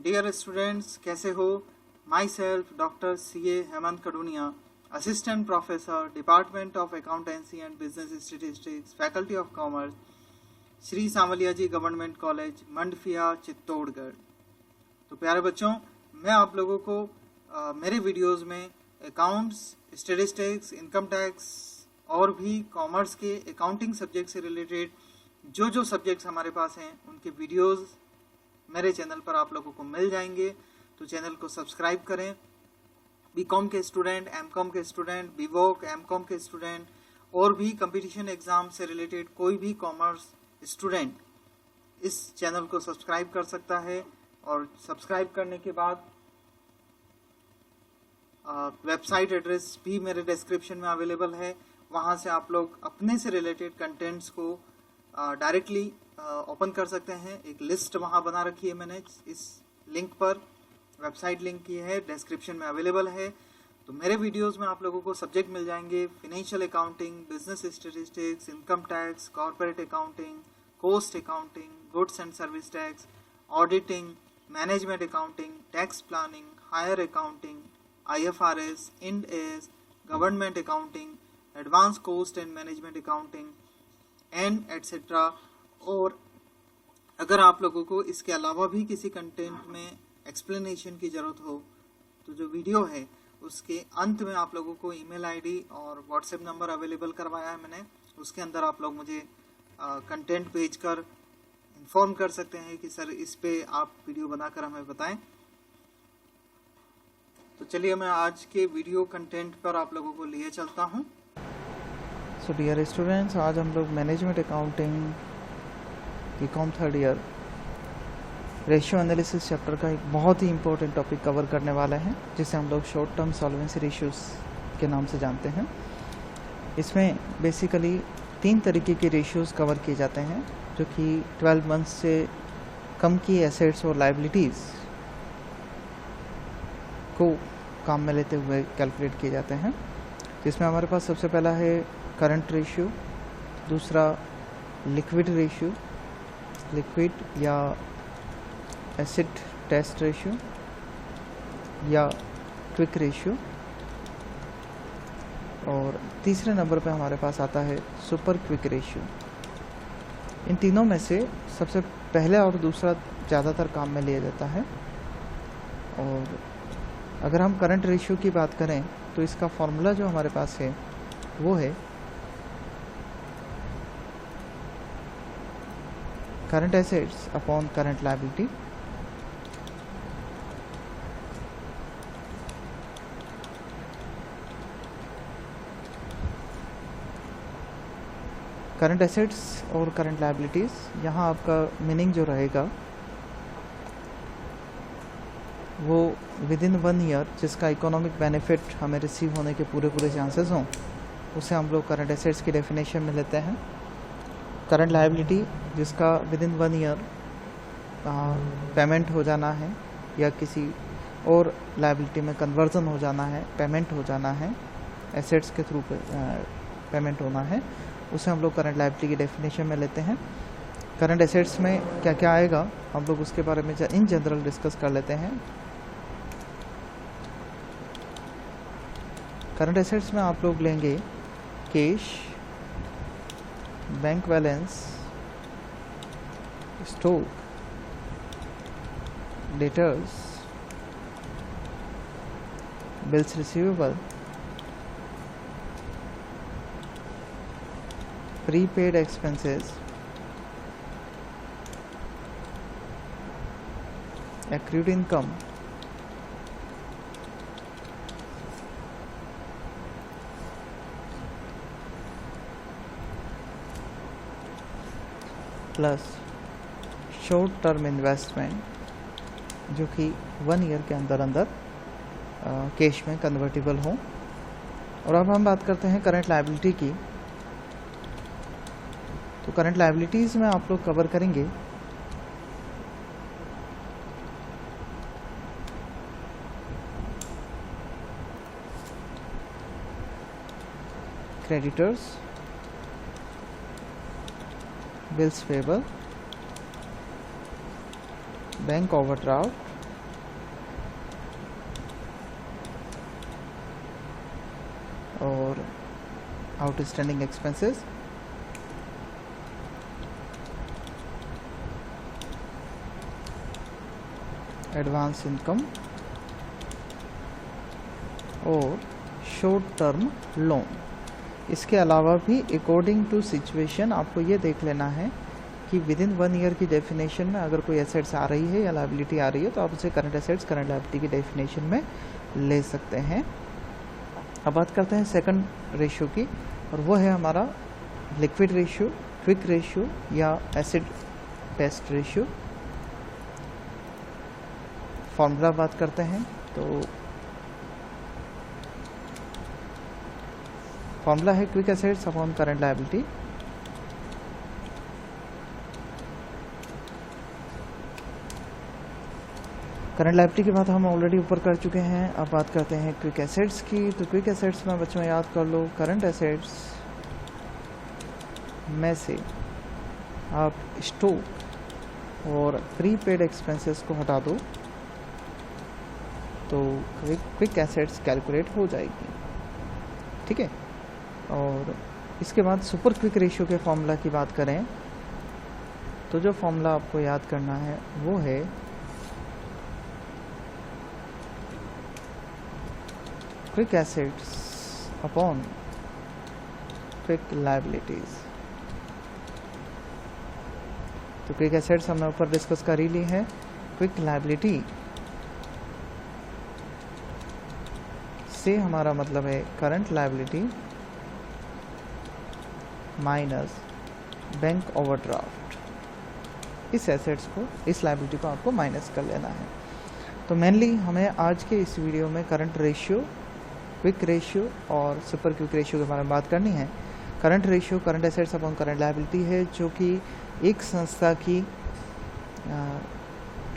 Dear students, कैसे हो? My self doctor CA Hemant Kadunia, assistant professor, department of accountancy and business statistics, faculty of commerce, Shri Sanwaliya ji government college, Mandphiya, Chittorgarh. तो प्यारे बच्चों, मैं आप लोगों को मेरे वीडियोस में अकाउंट्स, स्टेटिस्टिक्स, इनकम टैक्स और भी कॉमर्स के अकाउंटिंग सब्जेक्ट से रिलेटेड जो सब्जेक्ट्स हमारे पास हैं उनके वीडियोस मेरे चैनल पर आप लोगों को मिल जाएंगे। तो चैनल को सब्सक्राइब करें। बीकॉम के स्टूडेंट, एमकॉम के स्टूडेंट, बीवोक, एमकॉम के स्टूडेंट और भी कंपटीशन एग्जाम से रिलेटेड कोई भी कॉमर्स स्टूडेंट इस चैनल को सब्सक्राइब कर सकता है। और सब्सक्राइब करने के बाद वेबसाइट एड्रेस भी मेरे डिस्क्रिप्शन में अवेलेबल है। वहां से आप लोग अपने से रिलेटेड कंटेंट्स को डायरेक्टली ओपन कर सकते हैं। एक लिस्ट वहां बना रखी है मैंने, इस लिंक पर वेबसाइट लिंक की है, डिस्क्रिप्शन में अवेलेबल है। तो मेरे वीडियोस में आप लोगों को सब्जेक्ट मिल जाएंगे: financial accounting, business statistics, income tax, corporate accounting, cost accounting, goods and service tax, auditing, management accounting, tax planning, higher accounting, IFRS, Ind AS, government accounting, advance cost and management accounting and etcetera. और अगर आप लोगों को इसके अलावा भी किसी content में एक्सप्लेनेशन की जरूरत हो तो जो वीडियो है उसके अंत में आप लोगों को ईमेल आईडी और व्हाट्सएप नंबर अवेलेबल करवाया है मैंने। उसके अंदर आप लोग मुझे कंटेंट भेजकर इन्फॉर्म कर सकते हैं कि सर इस पे आप वीडियो बनाकर हमें बताएं। तो चलिए मैं आज के वीडियो कंटेंट पर आप लोगों को लिए चलता हूं। सो डियर स्टूडेंट्स, आज हम लोग management accounting BCom third year ratio analysis chapter का एक बहुत ही इम्पोर्टेंट टॉपिक कवर करने वाला है, जिसे हम लोग शॉर्ट टर्म सॉल्वेंसी रेशियोज के नाम से जानते हैं। इसमें बेसिकली 3 तरीके के रेशियोज कवर किए जाते हैं, जो कि 12 मंथ्स से कम की एसेट्स और लायबिलिटीज़ को काम में लेते हुए कैलकुलेट किए जाते हैं। जिसमें हमारे पास सबसे पहला है करंट रेशियो, दूसरा लिक्विड रेशियो, लिक्विड या एसिड टेस्ट रेशियो या क्विक रेशियो, और तीसरे नंबर पे हमारे पास आता है सुपर क्विक रेशियो। इन तीनों में से सबसे पहले और दूसरा ज़्यादातर काम में लिया जाता है। और अगर हम करंट रेशियो की बात करें तो इसका फॉर्मूला जो हमारे पास है वो है current assets upon current liability. Current assets और करंट लायबिलिटीज़, यहाँ आपका मीनिंग जो रहेगा वो विद इन 1 ईयर जिसका इकोनॉमिक बेनिफिट हमें रिसीव होने के पूरे चांसेस हों, उसे हम लोग करंट एसेट्स की डेफिनेशन में लेते हैं। करंट लायबिलिटी जिसका विद इन 1 ईयर पेमेंट हो जाना है या किसी और लायबिलिटी में कन्वर्जन हो जाना है, पेमेंट हो जाना है, एसेट्स के थ्रू पेमेंट होना है, उसे हम लोग करंट लायबिलिटी की डेफिनेशन में लेते हैं। करंट एसेट्स में क्या क्या आएगा हम लोग उसके बारे में इन जनरल डिस्कस कर लेते हैं। करंट एसेट्स में आप लोग लेंगे cash, bank balance, stock, debtors, bills receivable, prepaid expenses, accrued income, plus short term investment जो कि 1 ईयर के अंदर कैश में कन्वर्टेबल हो। और अब हम बात करते हैं करंट लायबिलिटी की। तो करंट लायबिलिटीज़ में आप लोग कवर करेंगे creditors, bills payable, bank overdraft, और आउटस्टैंडिंग एक्सपेंसेस, एडवांस इनकम और शॉर्ट टर्म लोन। इसके अलावा भी अकॉर्डिंग टू सिचुएशन आपको ये देख लेना है कि विद इन 1 ईयर की डेफिनेशन में अगर कोई एसेट्स आ रही है या लायबिलिटी आ रही है तो आप उसे करंट एसेट्स करंट लायबिलिटी की डेफिनेशन में ले सकते हैं। अब बात करते हैं सेकंड रेशियो की, और वो है हमारा लिक्विड रेशियो, क्विक रेशियो या एसिड टेस्ट रेशियो। फॉर्मूला बात करते हैं तो फॉर्मूला है quick assets upon current liability. Current liability की बात हम ऑलरेडी ऊपर कर चुके हैं। अब बात करते हैं क्विक एसेट्स की। तो क्विक एसेट्स में बच्चों याद कर लो, करंट एसेट्स में से आप स्टॉक और प्रीपेड एक्सपेंसेस को हटा दो तो क्विक एसेट्स कैलकुलेट हो जाएगी, ठीक है। और इसके बाद सुपर क्विक रेशियो के फॉर्मूला की बात करें तो जो फॉर्मूला आपको याद करना है वो है quick assets upon quick liabilities. तो क्विक एसेट्स हमने ऊपर डिस्कस कर ही ली है। क्विक लायबिलिटी से हमारा मतलब है current liability minus bank overdraft. इस एसेट्स को, इस लायबिलिटी को आपको माइनस कर लेना है। तो मेनली हमें आज के इस वीडियो में करंट रेशियो, क्विक रेशियो और सुपर क्विक रेशियो के बारे में बात करनी है। Current ratio current assets upon current liability है, जो कि एक संस्था की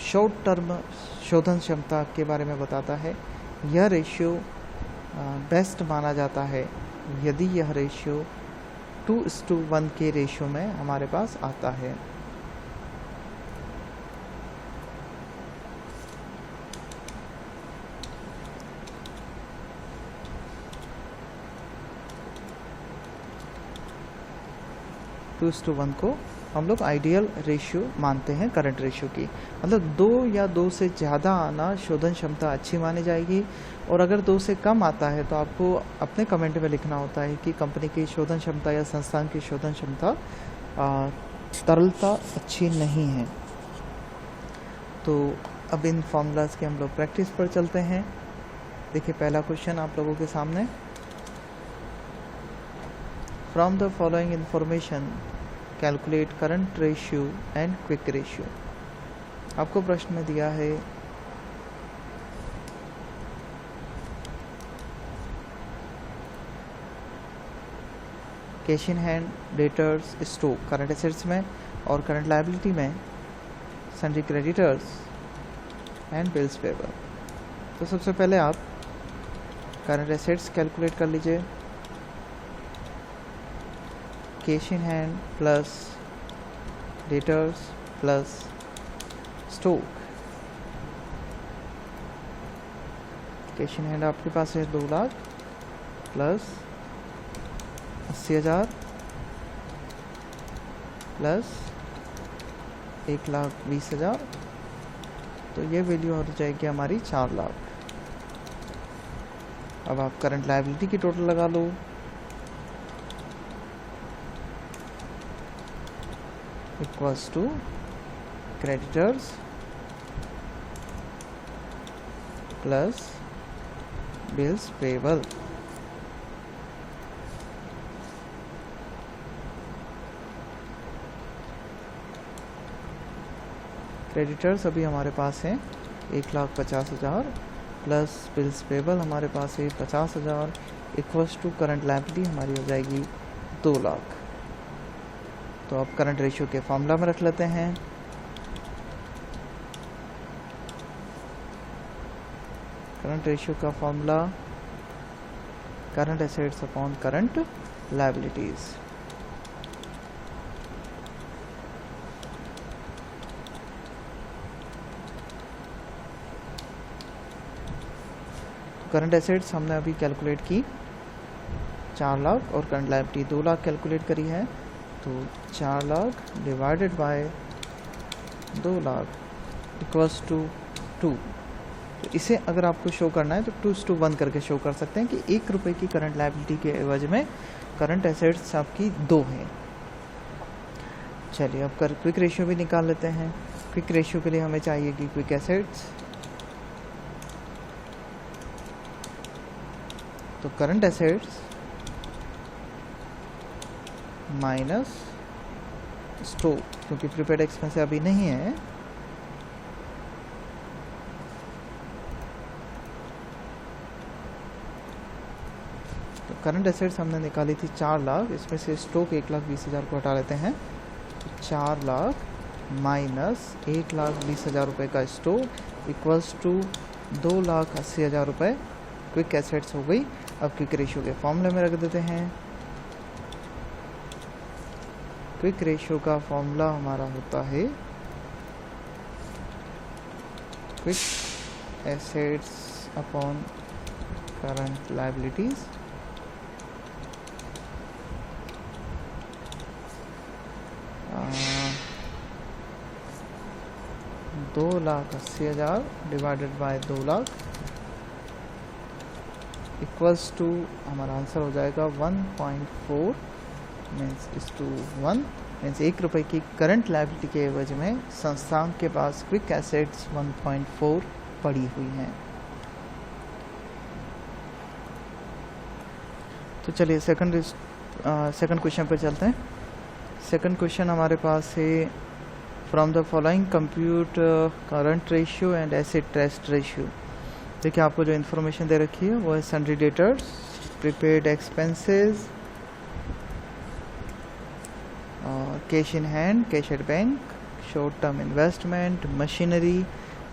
शॉर्ट टर्म शोधन क्षमता के बारे में बताता है। यह रेशियो बेस्ट माना जाता है यदि यह रेशियो 2:1 के रेशियो में हमारे पास आता है। टू 1 को हम लोग आइडियल रेशियो मानते हैं करंट रेशियो की। मतलब 2 या 2 से ज़्यादा आना शोधन क्षमता अच्छी मानी जाएगी, और अगर 2 से कम आता है तो आपको अपने कमेंट में लिखना होता है कि कंपनी की शोधन क्षमता या संस्थान की शोधन क्षमता तरलता अच्छी नहीं है। तो अब इन फॉर्मूलाज के हम लोग प्रैक्टिस पर चलते हैं। देखिए पहला क्वेश्चन आप लोगों के सामने, from the following information calculate current ratio and quick ratio. आपको प्रश्न में दिया है cash in hand, debtors, stock current assets में, और करंट लायबिलिटी में sundry creditors and bills payable. तो सबसे पहले आप करंट एसेट्स कैलकुलेट कर लीजिए। Cash in hand plus debtors plus stock. Cash in hand आपके पास है 2 लाख प्लस 80,000 प्लस 1,20,000, तो ये वैल्यू हो जाएगी हमारी 4 लाख। अब आप करंट लायबिलिटी की टोटल लगा लो। Equals to creditors plus bills payable. Creditors अभी हमारे पास हैं 1,50,000 प्लस बिल्स पेबल हमारे पास है 50,000, इक्वल्स टू करंट लायबिलिटी हमारी हो जाएगी 2 लाख। तो अब करंट रेशियो के फॉर्मूला में रख लेते हैं। करंट रेशियो का formula current assets upon current liabilities. Current assets हमने अभी कैलकुलेट की 4 लाख और करंट लायबिलिटी 2 लाख कैलकुलेट करी है, तो 4 lakh divided by 2 lakh equals to 2। तो इसे अगर आपको शो करना है तो 2:1 करके शो कर सकते हैं कि 1 रुपये की करंट लायबिलिटी के एवज में करंट एसेट्स आपकी 2 हैं। चलिए अब क्विक रेशियो भी निकाल लेते हैं। क्विक रेशियो के लिए हमें चाहिए कि क्विक एसेट्स, तो करंट एसेट्स माइनस स्टॉक, क्योंकि प्रीपेड एक्सपेंस अभी नहीं है, तो करंट एसेट्स हमने निकाली थी 4 लाख, इसमें से स्टॉक 1,20,000 को हटा लेते हैं, तो 4 लाख माइनस 1,20,000 रुपये का स्टॉक इक्वल्स टू 2,80,000 रुपये क्विक एसेट्स हो गई। अब क्विक रेशियो के फॉर्मूले में रख देते हैं। क्विक रेशियो का फॉर्मूला हमारा होता है quick assets upon current liabilities, दो 2,80,000 divided by 2 lakh equals to हमारा आंसर हो जाएगा 1.4 मीन्स इस टू 1 मीन्स 1 रुपये की करंट लायबिलिटी के एवज में संस्थान के पास क्विक एसेट्स 1.4 पड़ी हुई हैं। तो चलिए सेकंड क्वेश्चन पे चलते हैं। सेकंड क्वेश्चन हमारे पास है from the following compute current ratio and asset test ratio. देखिए आपको जो इन्फॉर्मेशन दे रखी है वो है sundry debtors, prepaid expenses, cash in hand, cash at bank, short term investment, machinery,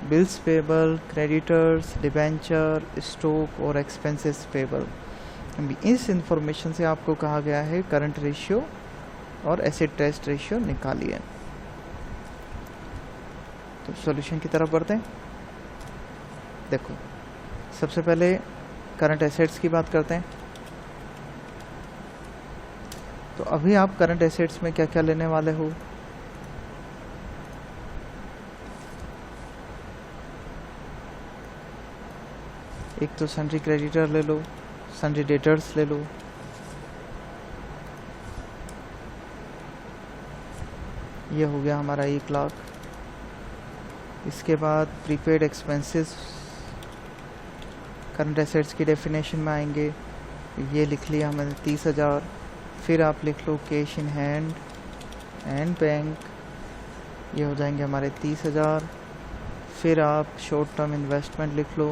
bills payable, creditors, debenture, stock और एक्सपेंसेस पेबल। इस इंफॉर्मेशन से आपको कहा गया है करंट रेशियो और एसेट टेस्ट रेशियो निकालिए। तो सॉल्यूशन की तरफ बढ़ते हैं। देखो सबसे पहले करंट एसेट्स की बात करते हैं। तो अभी आप करंट एसेट्स में क्या क्या लेने वाले हो? एक तो सन्ड्री क्रेडिटर ले लो, सन्ड्री डेटर्स ले लो, ये हो गया हमारा 1 लाख। इसके बाद प्रीपेड एक्सपेंसेस करंट एसेट्स की डेफिनेशन में आएंगे, ये लिख लिया हमने 30,000। फिर आप लिख लो cash in hand and bank, ये हो जाएंगे हमारे 30,000। फिर आप शॉर्ट टर्म इन्वेस्टमेंट लिख लो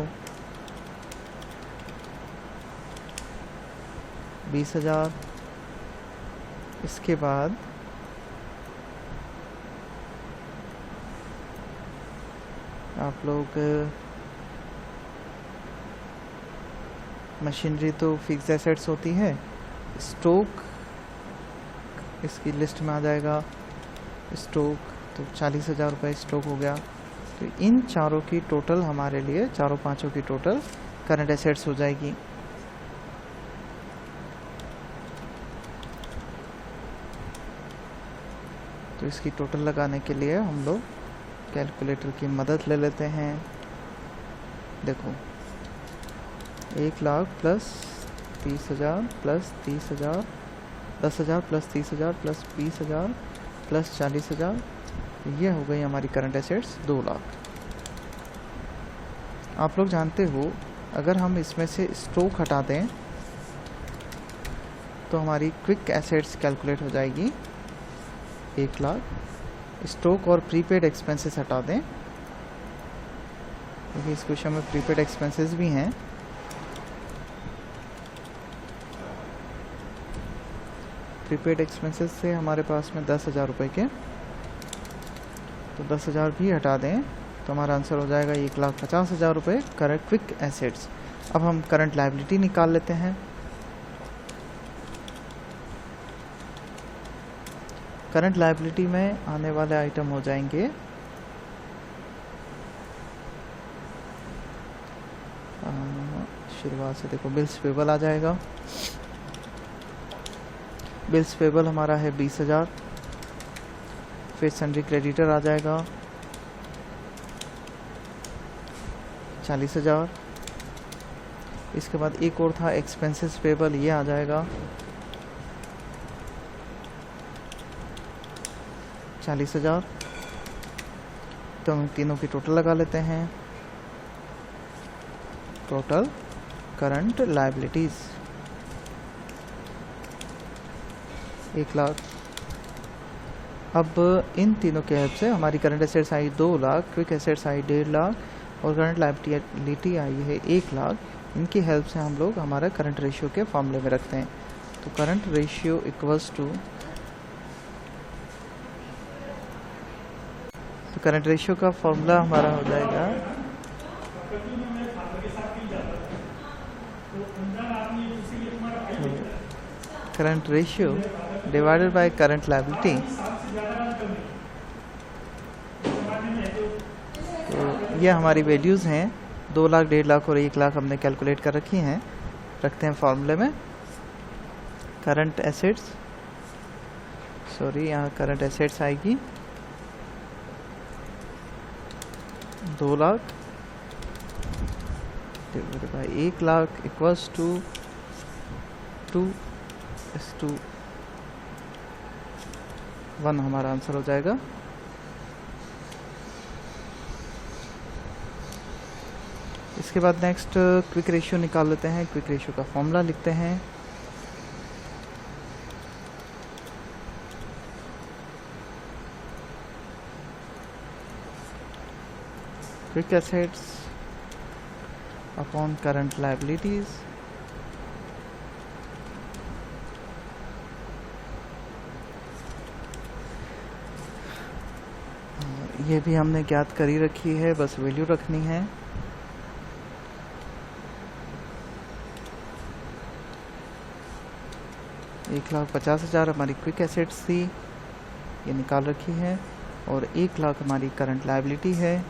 20,000। इसके बाद आप लोग मशीनरी तो फिक्स एसेट्स होती है, स्टॉक इसकी लिस्ट में आ जाएगा। स्टॉक तो 40,000 रुपये स्टॉक हो गया। तो इन चारों की टोटल हमारे लिए, चारों पांचों की टोटल करंट एसेट्स हो जाएगी। तो इसकी टोटल लगाने के लिए हम लोग कैलकुलेटर की मदद ले लेते हैं। देखो 1 lakh plus 30,000 plus 30,000, 10,000 plus 30,000 plus 20,000 plus 40,000, ये हो गई हमारी करंट एसेट्स 2 लाख। आप लोग जानते हो अगर हम इसमें से स्टॉक हटा दें तो हमारी क्विक एसेट्स कैलकुलेट हो जाएगी 1 लाख। स्टॉक और प्रीपेड एक्सपेंसेस हटा दें, क्योंकि इस क्वेश्चन में प्रीपेड एक्सपेंसेस भी हैं। प्रीपेड एक्सपेंसेस से हमारे पास में 10,000 रुपये के, तो 10,000 भी हटा दें तो हमारा आंसर हो जाएगा 1,50,000 रुपये करंट क्विक एसेट्स। अब हम करंट लायबिलिटी निकाल लेते हैं। करंट लायबिलिटी में आने वाले आइटम हो जाएंगे शुरुआत से देखो बिल्स पेबल आ जाएगा, बिल्स पेबल हमारा है 20,000। फिर सन्ड्री क्रेडिटर आ जाएगा 40,000। इसके बाद एक और था एक्सपेंसेस पेबल, ये आ जाएगा 40,000। तो हम तीनों की टोटल लगा लेते हैं। Total current liabilities 1 lakh. अब इन तीनों के हेल्प से हमारी current assets I 2 lakh, quick assets I 1.5 lakh और करंट लायबिलिटी आई है 1 लाख। इनकी हेल्प से हम लोग हमारा करंट रेशियो के फॉर्मूले में रखते हैं। तो करंट रेशियो इक्वल्स टू, तो करंट रेशियो का फॉर्मूला हमारा हो जाएगा current ratio divided by current liability. तो ये हमारी वैल्यूज़ हैं, 2 लाख, 1.5 लाख और 1 लाख हमने कैलकुलेट कर रखी हैं। रखते हैं फॉर्मूले में। करंट एसेट्स, सॉरी यहाँ करंट एसेट्स आएगी 2 lakh divided by 1 lakh equals to 2:1 हमारा आंसर हो जाएगा। इसके बाद नेक्स्ट क्विक रेशियो निकाल लेते हैं। क्विक रेशियो का फॉर्मूला लिखते हैं। Quick assets upon current liabilities. ये भी हमने ज्ञात करी रखी है, बस वैल्यू रखनी है। एक 1,50,000 हमारी क्विक एसेट्स थी, ये निकाल रखी है, और 1 लाख हमारी करंट लायबिलिटी है,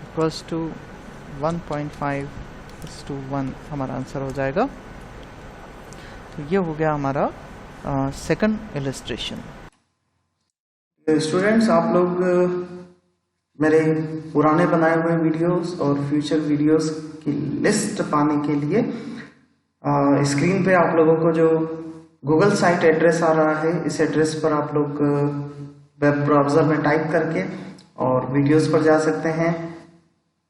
इक्वल्स टू 1.5:1 हमारा आंसर हो जाएगा। तो ये हो गया हमारा सेकंड इलस्ट्रेशन। स्टूडेंट्स, आप लोग मेरे पुराने बनाए हुए वीडियोस और फ्यूचर वीडियोस की लिस्ट पाने के लिए स्क्रीन पे आप लोगों को जो गूगल साइट एड्रेस आ रहा है, इस एड्रेस पर आप लोग वेब ब्राउज़र में टाइप करके और वीडियोस पर जा सकते हैं।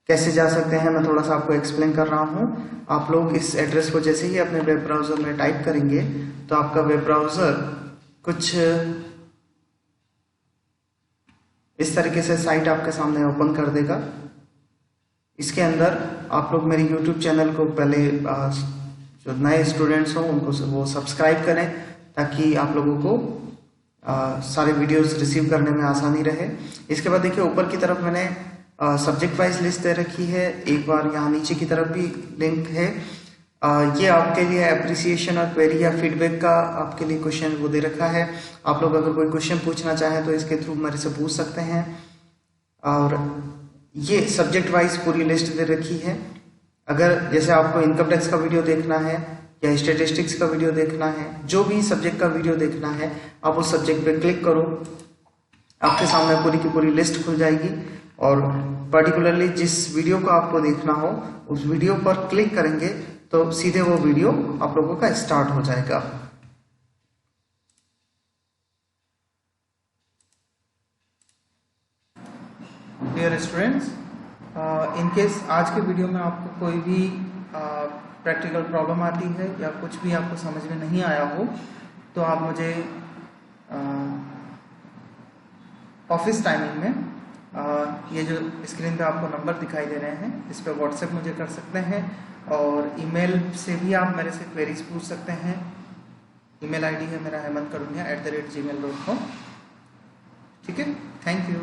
कैसे जा सकते हैं मैं थोड़ा सा आपको एक्सप्लेन कर रहा हूँ। आप लोग इस एड्रेस को जैसे ही अपने वेब ब्राउज़र में टाइप करेंगे तो आपका वेब ब्राउज़र कुछ इस तरीके से साइट आपके सामने ओपन कर देगा। इसके अंदर आप लोग मेरे YouTube चैनल को पहले जो नए स्टूडेंट्स हों उनको वो सब्सक्राइब करें, ताकि आप लोगों को सारे वीडियोस रिसीव करने में आसानी रहे। इसके बाद देखिए ऊपर की तरफ मैंने सब्जेक्ट वाइज लिस्ट दे रखी है, एक बार यहाँ नीचे की तरफ भी लिंक है। ये आपके लिए अप्रिसिएशन और क्वेरी या फीडबैक का आपके लिए क्वेश्चन वो दे रखा है। आप लोग अगर कोई क्वेश्चन पूछना चाहें तो इसके थ्रू मेरे से पूछ सकते हैं। और ये सब्जेक्ट वाइज पूरी लिस्ट दे रखी है। अगर जैसे आपको इनकम टैक्स का वीडियो देखना है या स्टैटिस्टिक्स का वीडियो देखना है, जो भी सब्जेक्ट का वीडियो देखना है, आप उस सब्जेक्ट पे क्लिक करो, आपके सामने पूरी की पूरी लिस्ट खुल जाएगी। और पर्टिकुलरली जिस वीडियो को आपको देखना हो उस वीडियो पर क्लिक करेंगे तो सीधे वो वीडियो आप लोगों का स्टार्ट हो जाएगा। डियर स्टूडेंट्स, इन केस आज के वीडियो में आपको कोई भी प्रैक्टिकल प्रॉब्लम आती है या कुछ भी आपको समझ में नहीं आया हो तो आप मुझे ऑफिस टाइमिंग में ये जो स्क्रीन पे आपको नंबर दिखाई दे रहे हैं इस पे व्हाट्सएप मुझे कर सकते हैं, और ईमेल से भी आप मेरे से क्वेरीज पूछ सकते हैं। ईमेल आईडी है मेरा hemankarunia@gmail.com। ठीक है, थैंक यू।